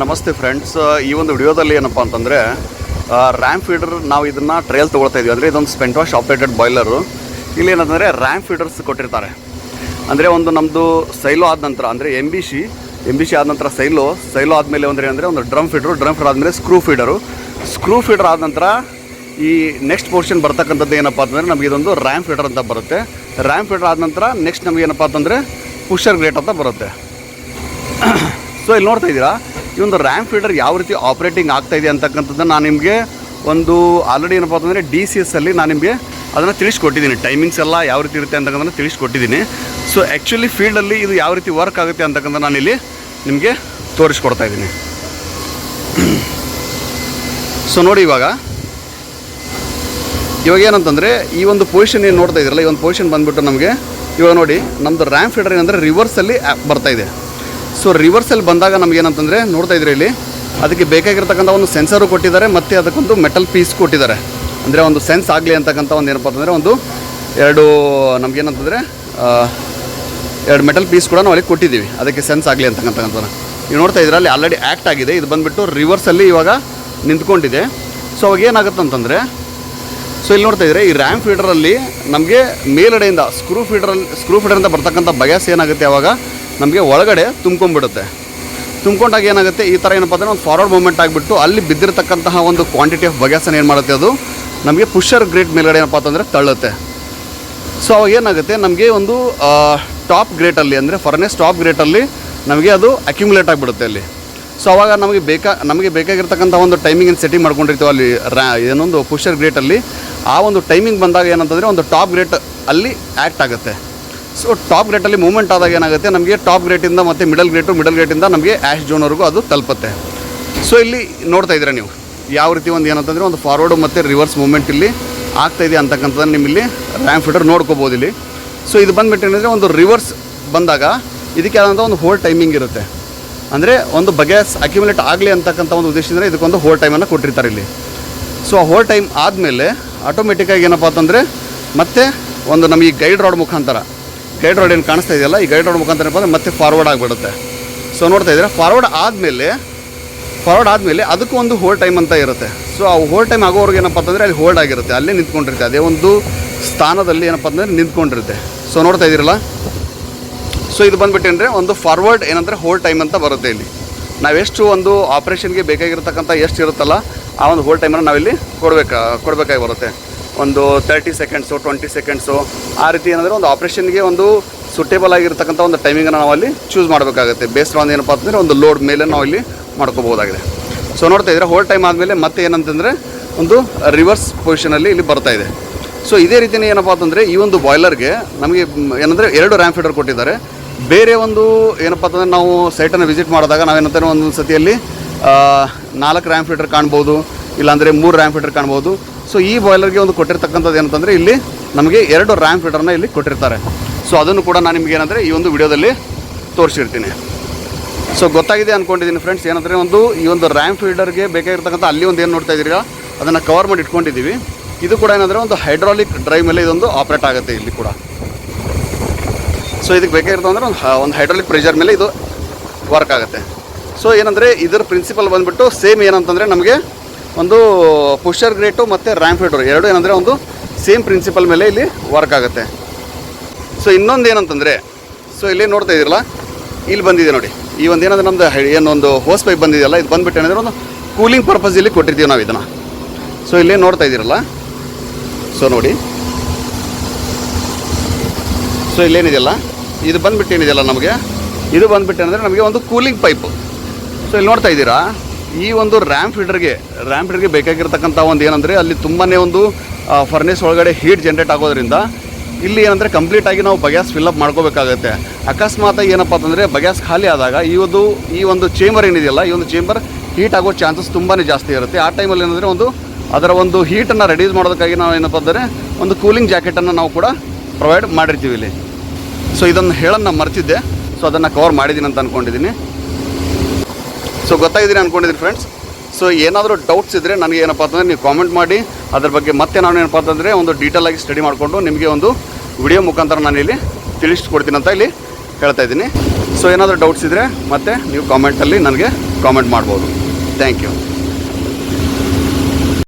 ನಮಸ್ತೆ ಫ್ರೆಂಡ್ಸ್. ಈ ಒಂದು ವಿಡಿಯೋದಲ್ಲಿ ಏನಪ್ಪ ಅಂತಂದರೆ ರ್ಯಾಮ್ ಫೀಡರ್ ನಾವು ಇದನ್ನು ಟ್ರಯಲ್ ತೊಗೊಳ್ತಾ ಇದ್ದೀವಿ. ಅಂದರೆ ಇದೊಂದು ಸ್ಪೆಂಟ್ ವಾಶ್ ಆಪ್ರೇಟೆಡ್ ಬಾಯ್ಲರು. ಇಲ್ಲಿ ಏನಂತಂದರೆ ರ್ಯಾಮ್ ಫೀಡರ್ಸ್ ಕೊಟ್ಟಿರ್ತಾರೆ. ಅಂದರೆ ಒಂದು ನಮ್ಮದು ಸೈಲೋ ಆದ ನಂತರ ಅಂದರೆ ಎಮ್ ಬಿ ಸಿ ಆದ ನಂತರ ಸೈಲೋ ಆದಮೇಲೆ ಅಂದರೆ ಒಂದು ಡ್ರಮ್ ಫೀಡರ್ ಆದಮೇಲೆ ಸ್ಕ್ರೂ ಫೀಡರ್ ಆದ ನಂತರ ಈ ನೆಕ್ಸ್ಟ್ ಪೋರ್ಷನ್ ಬರ್ತಕ್ಕಂಥದ್ದು ಏನಪ್ಪ ಅಂತಂದರೆ ನಮಗೆ ಇದೊಂದು ರ್ಯಾಮ್ ಫೀಡರ್ ಅಂತ ಬರುತ್ತೆ. ರ್ಯಾಮ್ ಫೀಡರ್ ಆದ ನಂತರ ನೆಕ್ಸ್ಟ್ ನಮಗೆ ಏನಪ್ಪ ಅಂತಂದರೆ ಪುಷರ್ ಗ್ರೇಟ್ ಅಂತ ಬರುತ್ತೆ. ಸೊ ಇಲ್ಲಿ ನೋಡ್ತಾ ಇದ್ದೀರಾ, ಈ ಒಂದು ರ್ಯಾಮ್ ಫೀಡರ್ ಯಾವ ರೀತಿ ಆಪ್ರೇಟಿಂಗ್ ಆಗ್ತಾಯಿದೆ ಅಂತಕ್ಕಂಥದ್ದನ್ನು ನಾನು ನಿಮಗೆ ಒಂದು ಆಲ್ರೆಡಿ ಏನಪ್ಪ ಅಂತಂದರೆ DCS ಅಲ್ಲಿ ನಾನು ನಿಮಗೆ ಅದನ್ನು ತಿಳಿಸ್ಕೊಟ್ಟಿದ್ದೀನಿ. ಟೈಮಿಂಗ್ಸ್ ಎಲ್ಲ ಯಾವ ರೀತಿ ಇರುತ್ತೆ ಅಂತಕ್ಕಂಥದ್ದು ತಿಳಿಸ್ಕೊಟ್ಟಿದ್ದೀನಿ. ಸೊ ಆ್ಯಕ್ಚುಲಿ ಫೀಲ್ಡಲ್ಲಿ ಇದು ಯಾವ ರೀತಿ ವರ್ಕ್ ಆಗುತ್ತೆ ಅಂತಕ್ಕಂಥ ನಾನಿಲ್ಲಿ ನಿಮಗೆ ತೋರಿಸ್ಕೊಡ್ತಾ ಇದ್ದೀನಿ. ಸೊ ನೋಡಿ, ಇವಾಗ ಏನಂತಂದರೆ ಈ ಒಂದು ಪೊಸಿಷನ್ ಏನು ನೋಡ್ತಾ ಇದ್ದೀರಲ್ಲ, ಈ ಒಂದು ಪೊಸಿಷನ್ ಬಂದುಬಿಟ್ಟು ನಮಗೆ ಇವಾಗ ನೋಡಿ ನಮ್ಮದು ರ್ಯಾಮ್ ಫೀಡರ್ ಏನಂದರೆ ರಿವರ್ಸಲ್ಲಿ ಬರ್ತಾಯಿದೆ. ಸೊ ರಿವರ್ಸಲ್ಲಿ ಬಂದಾಗ ನಮಗೇನಂತಂದರೆ ನೋಡ್ತಾ ಇದ್ರಿ ಇಲ್ಲಿ ಅದಕ್ಕೆ ಬೇಕಾಗಿರ್ತಕ್ಕಂಥ ಒಂದು ಸೆನ್ಸರು ಕೊಟ್ಟಿದ್ದಾರೆ ಮತ್ತು ಅದಕ್ಕೊಂದು ಮೆಟಲ್ ಪೀಸ್ ಕೊಟ್ಟಿದ್ದಾರೆ. ಅಂದರೆ ಒಂದು ಸೆನ್ಸ್ ಆಗಲಿ ಅಂತಕ್ಕಂಥ ಒಂದು ಏನಪ್ಪ ಅಂತಂದರೆ ಒಂದು ಎರಡು ಮೆಟಲ್ ಪೀಸ್ ಕೂಡ ನಾವು ಅಲ್ಲಿ ಕೊಟ್ಟಿದ್ದೀವಿ, ಅದಕ್ಕೆ ಸೆನ್ಸ್ ಆಗಲಿ ಅಂತಕ್ಕಂಥದ್ದು. ನೀವು ನೋಡ್ತಾ ಇದ್ದೀರಾ ಅಲ್ಲಿ ಆಲ್ರೆಡಿ ಆ್ಯಕ್ಟ್ ಆಗಿದೆ. ಇದು ಬಂದುಬಿಟ್ಟು ರಿವರ್ಸಲ್ಲಿ ಇವಾಗ ನಿಂತ್ಕೊಂಡಿದೆ. ಸೊ ಅವಾಗ ಏನಾಗುತ್ತೆ ಅಂತಂದರೆ, ಸೊ ಇಲ್ಲಿ ನೋಡ್ತಾ ಇದ್ದರೆ ಈ ರ್ಯಾಮ್ ಫೀಡರಲ್ಲಿ ನಮಗೆ ಮೇಲ್ಗಡೆಯಿಂದ ಸ್ಕ್ರೂ ಫೀಡರಿಂದ ಬರ್ತಕ್ಕಂಥ ಬಗ್ಯಾಸ್ ಏನಾಗುತ್ತೆ ಆವಾಗ ನಮಗೆ ಒಳಗಡೆ ತುಂಬ್ಕೊಂಡಾಗ ಏನಾಗುತ್ತೆ, ಈ ಥರ ಏನಪ್ಪ ಅಂದರೆ ಒಂದು ಫಾರ್ವರ್ಡ್ ಮೂವ್ಮೆಂಟ್ ಆಗಿಬಿಟ್ಟು ಅಲ್ಲಿ ಬಿದ್ದಿರತಕ್ಕಂತಹ ಒಂದು ಕ್ವಾಂಟಿಟಿ ಆಫ್ ಬಗ್ಯಾಸನ್ನು ಏನು ಮಾಡುತ್ತೆ, ಅದು ನಮಗೆ ಪುಷರ್ ಗ್ರೇಟ್ ಮೇಲ್ಗಡೆ ಏನಪ್ಪ ಅಂತಂದರೆ ತಳ್ಳುತ್ತೆ. ಸೊ ಅವಾಗ ಏನಾಗುತ್ತೆ, ನಮಗೆ ಒಂದು ಟಾಪ್ ಗ್ರೇಟಲ್ಲಿ ಅಂದರೆ ಫರ್ನೆಸ್ ಟಾಪ್ ಗ್ರೇಟಲ್ಲಿ ನಮಗೆ ಅದು ಅಕ್ಯುಮುಲೇಟ್ ಆಗಿಬಿಡುತ್ತೆ ಅಲ್ಲಿ. ಸೊ ಅವಾಗ ನಮಗೆ ಬೇಕಾಗಿರ್ತಕ್ಕಂಥ ಒಂದು ಟೈಮಿಂಗ್ ಸೆಟ್ಟಿಂಗ್ ಮಾಡ್ಕೊಂಡಿರ್ತೀವಿ ಅಲ್ಲಿ ಏನೊಂದು ಪುಷರ್ ಗ್ರೇಟಲ್ಲಿ. ಆ ಒಂದು ಟೈಮಿಂಗ್ ಬಂದಾಗ ಏನಂತಂದರೆ ಒಂದು ಟಾಪ್ ಗ್ರೇಟ್ ಅಲ್ಲಿ ಆ್ಯಕ್ಟ್ ಆಗುತ್ತೆ. ಸೊ ಟಾಪ್ ಗ್ರೇಟಲ್ಲಿ ಮೂವ್ಮೆಂಟ್ ಆದಾಗ ಏನಾಗುತ್ತೆ, ನಮಗೆ ಟಾಪ್ ಗ್ರೇಟಿಂದ ಮತ್ತು ಮಿಡಲ್ ಗ್ರೇಟಿಂದ ನಮಗೆ ಆ್ಯಶ್ ಝೋನ್ವರೆಗೂ ಅದು ತಲುಪುತ್ತೆ. ಸೊ ಇಲ್ಲಿ ನೋಡ್ತಾ ಇದ್ದೀರಾ ನೀವು ಯಾವ ರೀತಿ ಒಂದು ಏನಂತಂದರೆ ಒಂದು ಫಾರ್ವರ್ಡು ಮತ್ತು ರಿವರ್ಸ್ ಮೂವ್ಮೆಂಟ್ ಇಲ್ಲಿ ಆಗ್ತಾಯಿದೆ ಅಂತಕ್ಕಂಥದ್ದನ್ನು ನಿಮ್ಮಲ್ಲಿ ರ್ಯಾಮ್ ಫೀಡರ್ ನೋಡ್ಕೋಬೋದು ಇಲ್ಲಿ. ಸೊ ಇದು ಬಂದುಬಿಟ್ಟು ಏನಂದರೆ ಒಂದು ರಿವರ್ಸ್ ಬಂದಾಗ ಇದಕ್ಕೆ ಆದಂಥ ಒಂದು ಹೋಲ್ ಟೈಮಿಂಗ್ ಇರುತ್ತೆ. ಅಂದರೆ ಒಂದು ಬಗ್ಯಾಸ್ ಅಕ್ಯುಮುಲೇಟ್ ಆಗಲಿ ಅಂತಕ್ಕಂಥ ಒಂದು ಉದ್ದೇಶದಿಂದ ಇದಕ್ಕೊಂದು ಹೋಲ್ ಟೈಮನ್ನು ಕೊಟ್ಟಿರ್ತಾರೆ ಇಲ್ಲಿ. ಸೊ ಆ ಹೋಲ್ ಟೈಮ್ ಆದಮೇಲೆ ಆಟೋಮೆಟಿಕ್ಕಾಗಿ ಏನಪ್ಪ ಅಂತಂದರೆ ಮತ್ತೆ ಒಂದು ನಮಗೆ ಗೈಡ್ ರಾಡ್ ಏನು ಕಾಣಿಸ್ತಾ ಇದೆಯಲ್ಲ, ಈ ಗೈಡ್ ರಾಡ್ ಮುಖಾಂತರ ಏನಪ್ಪ ಅಂದರೆ ಮತ್ತೆ ಫಾರ್ವರ್ಡ್ ಆಗಿಬಿಡುತ್ತೆ. ಸೊ ನೋಡ್ತಾ ಇದ್ದೀರಾ, ಫಾರ್ವರ್ಡ್ ಆದಮೇಲೆ ಅದಕ್ಕೂ ಒಂದು ಹೋಲ್ಡ್ ಟೈಮ್ ಅಂತ ಇರುತ್ತೆ. ಸೊ ಆ ಹೋಲ್ಡ್ ಟೈಮ್ ಆಗೋವ್ರಿಗೆ ಏನಪ್ಪ ಅಂತಂದರೆ ಅಲ್ಲಿ ಹೋಲ್ಡ್ ಆಗಿರುತ್ತೆ, ಅಲ್ಲೇ ನಿಂತ್ಕೊಂಡಿರುತ್ತೆ, ಅದೇ ಒಂದು ಸ್ಥಾನದಲ್ಲಿ ಏನಪ್ಪ ಅಂತಂದರೆ ನಿಂತ್ಕೊಂಡಿರುತ್ತೆ. ಸೊ ನೋಡ್ತಾ ಇದ್ದೀರಲ್ಲ, ಸೊ ಇದು ಬಂದುಬಿಟ್ಟೇನಂದರೆ ಒಂದು ಫಾರ್ವರ್ಡ್ ಏನಂದರೆ ಹೋಲ್ಡ್ ಟೈಮ್ ಅಂತ ಬರುತ್ತೆ ಇಲ್ಲಿ. ನಾವೆಷ್ಟು ಒಂದು ಆಪ್ರೇಷನ್ಗೆ ಬೇಕಾಗಿರ್ತಕ್ಕಂಥ ಎಷ್ಟು ಇರುತ್ತಲ್ಲ ಆ ಒಂದು ಹೋಲ್ಡ್ ಟೈಮನ್ನು ನಾವಿಲ್ಲಿ ಕೊಡಬೇಕಾಗಿ ಬರುತ್ತೆ. ಒಂದು 30 ಸೆಕೆಂಡ್ಸು 20 ಸೆಕೆಂಡ್ಸು ಆ ರೀತಿ ಏನಂದರೆ ಒಂದು ಆಪ್ರೇಷನ್ಗೆ ಒಂದು ಸೂಟೇಬಲ್ ಆಗಿರ್ತಕ್ಕಂಥ ಒಂದು ಟೈಮಿಂಗನ್ನು ನಾವಲ್ಲಿ ಚೂಸ್ ಮಾಡಬೇಕಾಗುತ್ತೆ. ಬೇಸ್ಡ್ ಆನ್ ಏನಪ್ಪ ಅಂತಂದರೆ ಒಂದು ಲೋಡ್ ಮೇಲೆ ನಾವು ಇಲ್ಲಿ ಮಾಡ್ಕೋಬೋದಾಗಿದೆ. ಸೊ ನೋಡ್ತಾ ಇದ್ದರೆ ಹೋಲ್ಡ್ ಟೈಮ್ ಆದಮೇಲೆ ಮತ್ತೆ ಏನಂತಂದರೆ ಒಂದು ರಿವರ್ಸ್ ಪೊಸಿಷನಲ್ಲಿ ಇಲ್ಲಿ ಬರ್ತಾ ಇದೆ. ಸೊ ಇದೇ ರೀತಿಯೇ ಏನಪ್ಪ ಅಂತಂದರೆ ಈ ಒಂದು ಬಾಯ್ಲರ್ಗೆ ನಮಗೆ ಏನಂದರೆ 2 ರ್ಯಾಮ್ ಫೀಡರ್ ಕೊಟ್ಟಿದ್ದಾರೆ. ಬೇರೆ ಒಂದು ಏನಪ್ಪ ಅಂತಂದರೆ ನಾವು ಸೈಟನ್ನು ವಿಸಿಟ್ ಮಾಡಿದಾಗ ನಾವೇನಂತಾರೆ ಒಂದೊಂದು ಸತಿಯಲ್ಲಿ 4 ರ್ಯಾಮ್ ಫೀಡರ್ ಕಾಣ್ಬೋದು, ಇಲ್ಲಾಂದರೆ 3 ರ್ಯಾಮ್ ಫೀಡರ್ ಕಾಣ್ಬೋದು. ಸೊ ಈ ಬಾಯ್ಲರ್ಗೆ ಒಂದು ಕೊಟ್ಟಿರ್ತಕ್ಕಂಥದ್ದು ಏನಂತಂದರೆ ಇಲ್ಲಿ ನಮಗೆ 2 ರ್ಯಾಮ್ ಫೀಡರ್ನ ಇಲ್ಲಿ ಕೊಟ್ಟಿರ್ತಾರೆ. ಸೊ ಅದನ್ನು ಕೂಡ ನಾನು ನಿಮಗೆ ಏನಂದರೆ ಈ ಒಂದು ವಿಡಿಯೋದಲ್ಲಿ ತೋರಿಸಿರ್ತೀನಿ. ಸೊ ಗೊತ್ತಾಗಿದೆ ಅಂದ್ಕೊಂಡಿದ್ದೀನಿ ಫ್ರೆಂಡ್ಸ್. ಏನಂದರೆ ಈ ಒಂದು ರ್ಯಾಮ್ ಫೀಡರ್ಗೆ ಬೇಕಾಗಿರ್ತಕ್ಕಂಥ ಅಲ್ಲಿ ಒಂದು ಏನು ನೋಡ್ತಾ ಇದ್ದೀರಾ ಅದನ್ನು ಕವರ್ ಮಾಡಿ ಇಟ್ಕೊಂಡಿದ್ದೀವಿ. ಇದು ಕೂಡ ಏನಂದರೆ ಒಂದು ಹೈಡ್ರಾಲಿಕ್ ಡ್ರೈವ್ ಮೇಲೆ ಇದೊಂದು ಆಪ್ರೇಟ್ ಆಗುತ್ತೆ ಇಲ್ಲಿ ಕೂಡ. ಸೊ ಇದಕ್ಕೆ ಬೇಕಾಗಿರ್ತದೆ ಅಂದರೆ ಒಂದು ಹೈಡ್ರಾಲಿಕ್ ಪ್ರೆಷರ್ ಮೇಲೆ ಇದು ವರ್ಕ್ ಆಗುತ್ತೆ. ಸೊ ಏನಂದರೆ ಇದರ ಪ್ರಿನ್ಸಿಪಲ್ ಬಂದುಬಿಟ್ಟು ಸೇಮ್ ಏನಂತಂದರೆ ನಮಗೆ ಒಂದು ಪುಷರ್ ಗ್ರೇಟು ಮತ್ತು ರ್ಯಾಮ್ ಫೀಡರ್ ಎರಡು ಏನಂದರೆ ಒಂದು ಸೇಮ್ ಪ್ರಿನ್ಸಿಪಲ್ ಮೇಲೆ ಇಲ್ಲಿ ವರ್ಕ್ ಆಗುತ್ತೆ. ಸೊ ಇನ್ನೊಂದು ಏನಂತಂದರೆ, ಸೊ ಇಲ್ಲಿ ನೋಡ್ತಾ ಇದ್ದೀರಲ್ಲ, ಇಲ್ಲಿ ಬಂದಿದೆ ನೋಡಿ, ಈ ಒಂದು ಏನಂದರೆ ನಮ್ಮದು ಏನೊಂದು ಹೋಸ್ ಪೈಪ್ ಬಂದಿದೆಯಲ್ಲ, ಇದು ಬಂದುಬಿಟ್ಟು ಏನಂದರೆ ಒಂದು ಕೂಲಿಂಗ್ ಪರ್ಪಸ್ ಇಲ್ಲಿ ಕೊಟ್ಟಿರ್ತೀವಿ ನಾವು ಇದನ್ನು. ಸೊ ಇಲ್ಲೇ ನೋಡ್ತಾ ಇದ್ದೀರಲ್ಲ, ಸೊ ನೋಡಿ, ಸೊ ಇಲ್ಲೇನಿದೆಯಲ್ಲ ಇದು ಬಂದುಬಿಟ್ಟು ಏನಿದೆಯಲ್ಲ ನಮಗೆ, ಇದು ಬಂದುಬಿಟ್ಟು ಏನಂದರೆ ನಮಗೆ ಒಂದು ಕೂಲಿಂಗ್ ಪೈಪು. ಸೊ ಇಲ್ಲಿ ನೋಡ್ತಾ ಇದ್ದೀರಾ, ಈ ಒಂದು ರ್ಯಾಮ್ ಫೀಡರ್ಗೆ ಬೇಕಾಗಿರ್ತಕ್ಕಂಥ ಒಂದು ಏನಂದರೆ ಅಲ್ಲಿ ತುಂಬಾ ಒಂದು ಫರ್ನೇಸ್ ಒಳಗಡೆ ಹೀಟ್ ಜನ್ರೇಟ್ ಆಗೋದ್ರಿಂದ ಇಲ್ಲಿ ಏನಂದರೆ ಕಂಪ್ಲೀಟಾಗಿ ನಾವು ಬಗ್ಯಾಸ್ ಫಿಲ್ಲಪ್ ಮಾಡ್ಕೋಬೇಕಾಗತ್ತೆ. ಅಕಸ್ಮಾತ್ ಏನಪ್ಪ ಅಂತಂದರೆ ಬಗ್ಯಾಸ್ ಖಾಲಿ ಆದಾಗ ಈ ಒಂದು ಚೇಂಬರ್ ಏನಿದೆಯಲ್ಲ, ಈ ಒಂದು ಚೇಂಬರ್ ಹೀಟ್ ಆಗೋ ಚಾನ್ಸಸ್ ತುಂಬಾ ಜಾಸ್ತಿ ಇರುತ್ತೆ. ಆ ಟೈಮಲ್ಲಿ ಏನಂದರೆ ಅದರ ಒಂದು ಹೀಟನ್ನು ರೆಡ್ಯೂಸ್ ಮಾಡೋದಕ್ಕಾಗಿ ನಾವು ಏನಪ್ಪ ಅಂದರೆ ಒಂದು ಕೂಲಿಂಗ್ ಜಾಕೆಟನ್ನು ನಾವು ಕೂಡ ಪ್ರೊವೈಡ್ ಮಾಡಿರ್ತೀವಿ ಇಲ್ಲಿ. ಸೊ ಇದನ್ನು ಹೇಳೋಣ ಮರ್ತಿದ್ದೆ, ಸೊ ಅದನ್ನು ಕವರ್ ಮಾಡಿದ್ದೀನಿ ಅಂತ ಅಂದ್ಕೊಂಡಿದ್ದೀನಿ. ಸೊ ಗೊತ್ತಾಗಿದ್ದೀನಿ ಅಂದ್ಕೊಂಡಿದ್ದೀನಿ ಫ್ರೆಂಡ್ಸ್. ಸೊ ಏನಾದರೂ ಡೌಟ್ಸ್ ಇದ್ದರೆ ನನಗೆ ಏನಪ್ಪ ಅಂತಂದರೆ ನೀವು ಕಾಮೆಂಟ್ ಮಾಡಿ, ಅದ್ರ ಬಗ್ಗೆ ಮತ್ತೆ ನಾನು ಏನಪ್ಪ ಅಂತಂದರೆ ಒಂದು ಡೀಟೇಲಾಗಿ ಸ್ಟಡಿ ಮಾಡಿಕೊಂಡು ನಿಮಗೆ ಒಂದು ವಿಡಿಯೋ ಮುಖಾಂತರ ನಾನು ಇಲ್ಲಿ ತಿಳಿಸ್ಕೊಡ್ತೀನಿ ಅಂತ ಇಲ್ಲಿ ಹೇಳ್ತಾ ಇದ್ದೀನಿ. ಸೊ ಏನಾದರೂ ಡೌಟ್ಸ್ ಇದ್ದರೆ ಮತ್ತೆ ನೀವು ಕಾಮೆಂಟಲ್ಲಿ ನನಗೆ ಕಾಮೆಂಟ್ ಮಾಡ್ಬೋದು. Thank you.